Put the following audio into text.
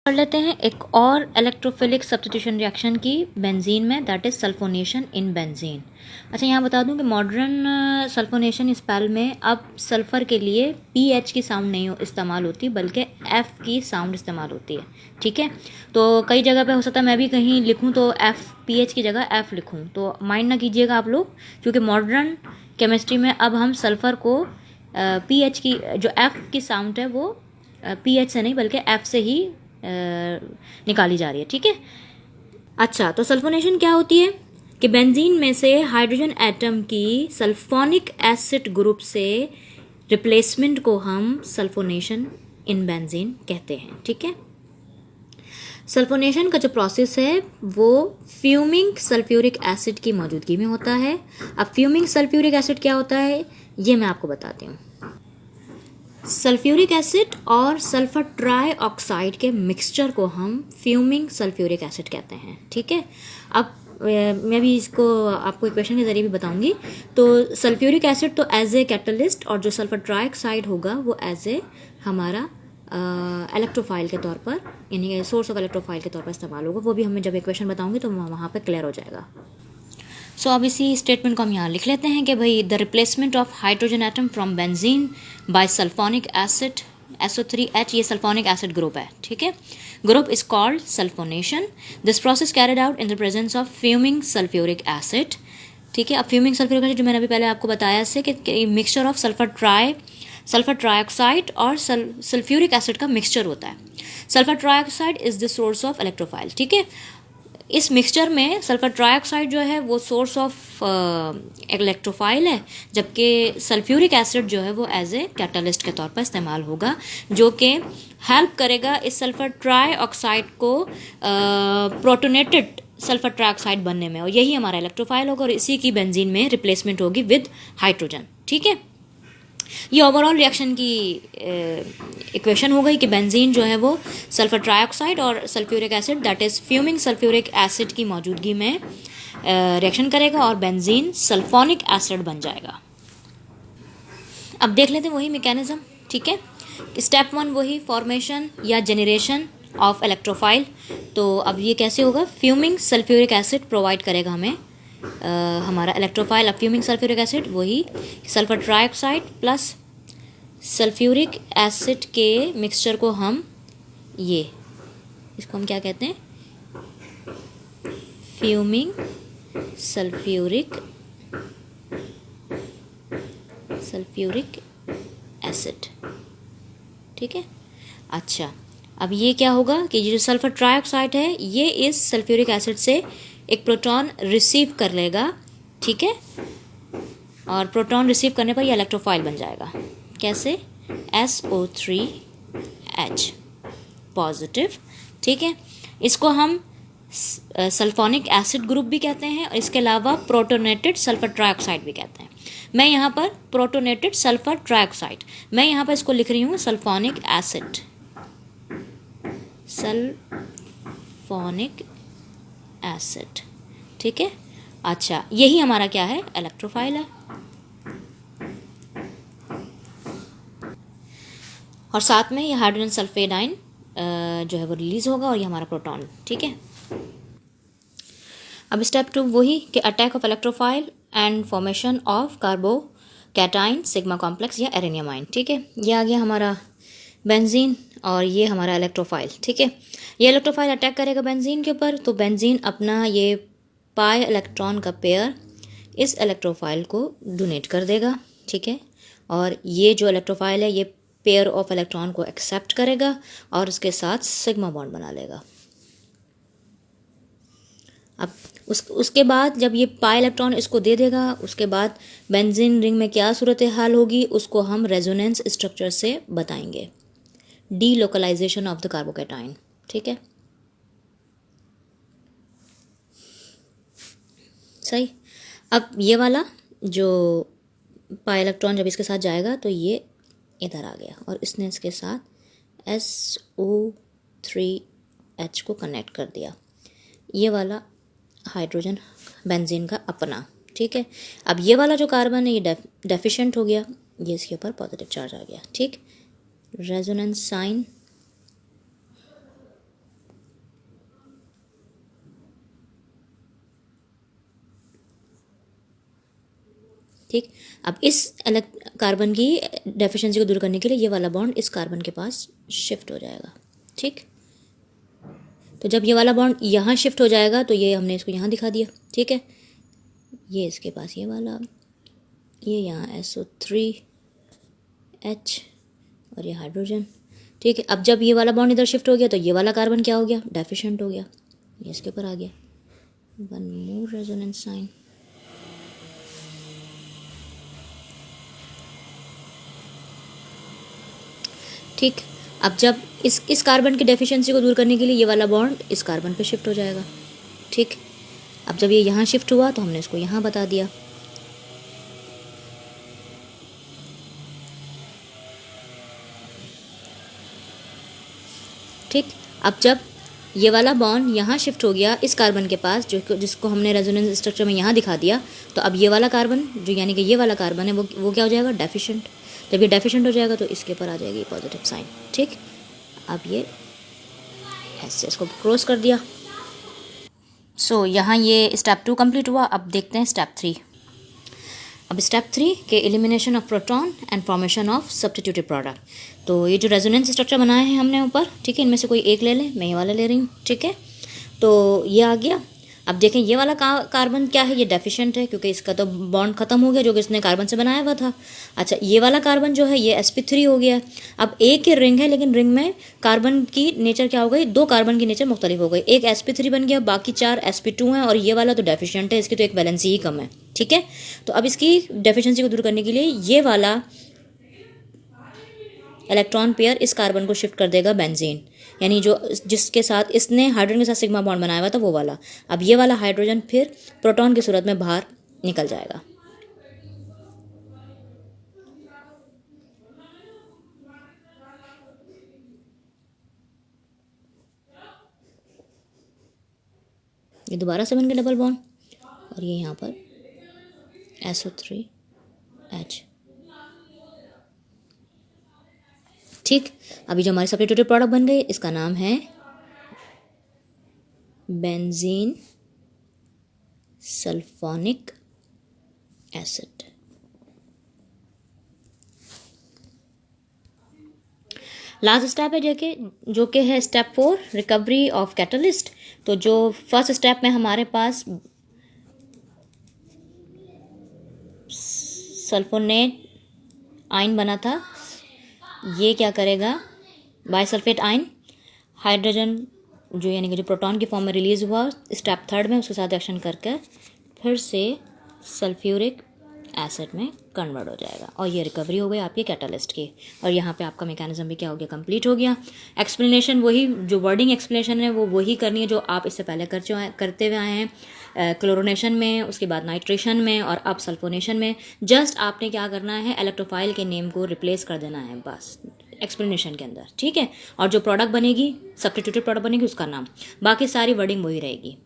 कर लेते हैं एक और इलेक्ट्रोफिलिक सब्स्टिट्यूशन रिएक्शन की बेंजीन में, that is sulphonation in benzene. अच्छा, यहाँ बता दूँ कि मॉडर्न सल्फोनेशन स्पेल में अब सल्फ़र के लिए पीएच की साउंड नहीं इस्तेमाल होती बल्कि एफ़ की साउंड इस्तेमाल होती है। ठीक है, तो कई जगह पे हो सकता है मैं भी कहीं लिखूँ तो एफ़ पीएच की जगह एफ़ लिखूँ, तो माइंड ना कीजिएगा आप लोग, क्योंकि मॉडर्न केमिस्ट्री में अब हम सल्फ़र को पीएच की जो एफ़ की साउंड है वो पीएच से नहीं बल्कि एफ़ से ही निकाली जा रही है। ठीक है, अच्छा, तो सल्फोनेशन क्या होती है कि बेंजीन में से हाइड्रोजन एटम की सल्फोनिक एसिड ग्रुप से रिप्लेसमेंट को हम सल्फोनेशन इन बेंजीन कहते हैं। ठीक है, सल्फोनेशन का जो प्रोसेस है वो फ्यूमिंग सल्फ्यूरिक एसिड की मौजूदगी में होता है। अब फ्यूमिंग सल्फ्यूरिक एसिड क्या होता है ये मैं आपको बताती हूँ। सल्फ्यूरिक एसिड और सल्फर ट्राई ऑक्साइड के मिक्सचर को हम फ्यूमिंग सल्फ्यूरिक एसिड कहते हैं। ठीक है, अब मैं भी इसको आपको इक्वेशन के ज़रिए भी बताऊंगी। तो सल्फ्यूरिक एसिड तो एज ए कैटलिस्ट और जो सल्फर ट्राई ऑक्साइड होगा वो एज ए हमारा इलेक्ट्रोफाइल के तौर पर, यानी सोर्स ऑफ इलेक्ट्रोफाइल के तौर पर इस्तेमाल होगा। वो भी हमें जब इक्वेशन बताऊंगी तो वहाँ पर क्लियर हो जाएगा। सो अब इसी स्टेटमेंट को हम यहाँ लिख लेते हैं कि भाई the replacement of hydrogen atom from benzene by sulphonic acid SO3H, ये सल्फोनिक एसिड ग्रुप है। ठीक है, group is called sulphonation. This process carried out in the presence of fuming sulphuric acid. ठीक है, अब फ्यूमिंग सल्फ्यूरिक एसिड जो मैंने अभी पहले आपको बताया से कि मिक्सचर ऑफ सल्फर ट्राइऑक्साइड और सल्फ्यूरिक एसिड का मिक्सचर होता है। Sulphur trioxide is the source of electrophile. ठीक है, इस मिक्सचर में सल्फर ट्राइऑक्साइड जो है वो सोर्स ऑफ इलेक्ट्रोफाइल है, जबकि सल्फ्यूरिक एसिड जो है वो एज ए कैटलिस्ट के तौर पर इस्तेमाल होगा, जो कि हेल्प करेगा इस सल्फर ट्राइऑक्साइड को प्रोटोनेटेड सल्फर ट्राइऑक्साइड बनने में, और यही हमारा इलेक्ट्रोफाइल होगा और इसी की बेंजीन में रिप्लेसमेंट होगी विद हाइड्रोजन। ठीक है, ये ओवरऑल रिएक्शन की इक्वेशन हो गई कि बेंजीन जो है वो सल्फर ट्राइऑक्साइड और sulphuric acid that is fuming sulphuric acid की मौजूदगी में रिएक्शन करेगा और बेंजीन सल्फोनिक एसिड बन जाएगा। अब देख लेते हैं वही मैकेनिज्म। ठीक है, स्टेप 1 वही फॉर्मेशन या जेनरेशन ऑफ इलेक्ट्रोफाइल। तो अब ये कैसे होगा, फ्यूमिंग सल्फ्यूरिक एसिड प्रोवाइड करेगा हमें हमारा इलेक्ट्रोफाइल। फ्यूमिंग सल्फ्यूरिक एसिड वही sulphur trioxide plus sulphuric acid के मिक्सचर को हम इसको हम क्या कहते हैं, फ्यूमिंग सल्फ्यूरिक एसिड। ठीक है, अच्छा, अब ये क्या होगा कि ये जो सल्फर ट्राइऑक्साइड है ये इस सल्फ्यूरिक एसिड से एक प्रोटॉन रिसीव कर लेगा। ठीक है, और प्रोटॉन रिसीव करने पर ये इलेक्ट्रोफाइल बन जाएगा। कैसे, SO3H पॉजिटिव। ठीक है, इसको हम सल्फोनिक एसिड ग्रुप भी कहते हैं और इसके अलावा प्रोटोनेटेड सल्फर ट्राइऑक्साइड भी कहते हैं। मैं यहाँ पर प्रोटोनेटेड सल्फर ट्राइऑक्साइड, मैं यहाँ पर इसको लिख रही हूँ सल्फोनिक एसिड, सल्फोनिक एसिड। ठीक है, अच्छा, यही हमारा क्या है, इलेक्ट्रोफाइल है। और साथ में ये हाइड्रोजन सल्फेट आयन जो है वो रिलीज होगा और ये हमारा प्रोटॉन। ठीक है, अब स्टेप 2 वही कि attack of electrophile and formation of carbocation sigma complex या एरेनियम। ठीक है, ये आ गया हमारा बेंजीन और ये हमारा इलेक्ट्रोफाइल। ठीक है, ये इलेक्ट्रोफाइल अटैक करेगा बेंजीन के ऊपर, तो बेंजीन अपना ये पाई इलेक्ट्रॉन का पेयर इस इलेक्ट्रोफाइल को डोनेट कर देगा। ठीक है, और ये जो इलेक्ट्रोफाइल है ये पेयर ऑफ इलेक्ट्रॉन को एक्सेप्ट करेगा और उसके साथ सिग्मा बॉन्ड बना लेगा। अब उसके बाद जब ये पाई इलेक्ट्रॉन इसको दे देगा, उसके बाद बेंजीन रिंग में क्या सूरत हाल होगी उसको हम रेजोनेंस स्ट्रक्चर से बताएंगे, delocalisation of the carbocation. ठीक है, सही। अब ये वाला जो पाई इलेक्ट्रॉन जब इसके साथ जाएगा तो ये इधर आ गया और इसने इसके साथ SO3H को कनेक्ट कर दिया, ये वाला हाइड्रोजन बेंजीन का अपना। ठीक है, अब ये वाला जो कार्बन है ये डेफिशिएंट हो गया, ये इसके ऊपर पॉजिटिव चार्ज आ गया। ठीक, रेजोनेंस साइन ठीक। अब इस कार्बन की डेफिशिएंसी को दूर करने के लिए ये वाला बॉन्ड इस कार्बन के पास शिफ्ट हो जाएगा। ठीक, तो जब ये वाला बॉन्ड यहाँ शिफ्ट हो जाएगा तो ये हमने इसको यहाँ दिखा दिया। ठीक है, ये इसके पास ये वाला, ये यहाँ SO3H और ये हाइड्रोजन। ठीक है, अब जब ये वाला बॉन्ड इधर शिफ्ट हो गया तो ये वाला कार्बन क्या हो गया, डेफिशिएंट हो गया, ये इसके ऊपर आ गया। One more resonance sign. ठीक, अब जब इस कार्बन की डेफिशिएंसी को दूर करने के लिए ये वाला बॉन्ड इस कार्बन पे शिफ्ट हो जाएगा। ठीक, अब जब ये यहाँ शिफ्ट हुआ तो हमने इसको यहाँ बता दिया। ठीक, अब जब ये वाला बॉन्ड यहाँ शिफ्ट हो गया इस कार्बन के पास, जो जिसको हमने रेजोनेंस स्ट्रक्चर में यहाँ दिखा दिया, तो अब ये वाला कार्बन जो यानी कि ये वाला कार्बन है वो क्या हो जाएगा, डेफिशिएंट। जब ये डेफिशिएंट हो जाएगा तो इसके ऊपर आ जाएगी पॉजिटिव साइन। ठीक, अब ये ऐसे इसको क्रॉस कर दिया। सो यहाँ ये स्टेप 2 कंप्लीट हुआ। अब देखते हैं स्टेप 3। अब स्टेप 3 के elimination of proton and formation of substituted product. तो ये जो रेजोनेंस स्ट्रक्चर बनाए हैं हमने ऊपर, ठीक है, इनमें से कोई एक ले लें, मैं ये वाला ले रही हूँ। ठीक है, तो ये आ गया। अब देखें ये वाला कार्बन क्या है, ये डेफिशिएंट है क्योंकि इसका तो बॉन्ड खत्म हो गया जो कि इसने कार्बन से बनाया हुआ था। अच्छा, ये वाला कार्बन जो है ये sp3 हो गया। अब एक ही रिंग है लेकिन रिंग में कार्बन की नेचर क्या हो गई, 2 कार्बन की नेचर मुख्तलिफ हो गई। एक sp3 बन गया, बाकी 4 sp2 हैं, और ये वाला तो डेफिशिएंट है, इसकी तो एक वैलेंसी ही कम है। ठीक है, तो अब इसकी डेफिशिएंसी को दूर करने के लिए ये वाला इलेक्ट्रॉन पेयर इस कार्बन को शिफ्ट कर देगा बेंजीन, यानी जो जिसके साथ इसने हाइड्रोजन के साथ सिग्मा बॉन्ड बनाया हुआ था वो वाला। अब ये वाला हाइड्रोजन फिर प्रोटॉन की सूरत में बाहर निकल जाएगा। ये दोबारा से बन गया डबल बॉन्ड, और ये यहाँ पर SO3H। ठीक, अभी जो हमारे सब्स्टिट्यूटेड प्रोडक्ट बन गए इसका नाम है benzene sulphonic acid. Last step है जो कि है स्टेप 4, रिकवरी ऑफ कैटलिस्ट। तो जो फर्स्ट स्टेप में हमारे पास सल्फोनेट आयन बना था, ये क्या करेगा, बाइसल्फेट आयन हाइड्रोजन जो यानी कि जो प्रोटॉन की फॉर्म में रिलीज हुआ स्टेप 3 में, उसके साथ रिएक्शन करके फिर से सल्फ्यूरिक एसिड में कन्वर्ट हो जाएगा, और ये रिकवरी हो गई आपकी कैटलिस्ट की। और यहाँ पे आपका मैकेनिज्म भी क्या हो गया, कंप्लीट हो गया। एक्सप्लेनेशन वही, जो वर्डिंग एक्सप्लेनेशन है वो वही करनी है जो आप इससे पहले करते हुए आए हैं, क्लोरोनेशन में, उसके बाद नाइट्रेशन में, और अब सल्फोनेशन में। जस्ट आपने क्या करना है, इलेक्ट्रोफाइल के नेम को रिप्लेस कर देना है बस एक्सप्लेनेशन के अंदर। ठीक है, और जो प्रोडक्ट बनेगी, सब्स्टिट्यूटेड प्रोडक्ट बनेगी, उसका नाम, बाकी सारी वर्डिंग वही रहेगी।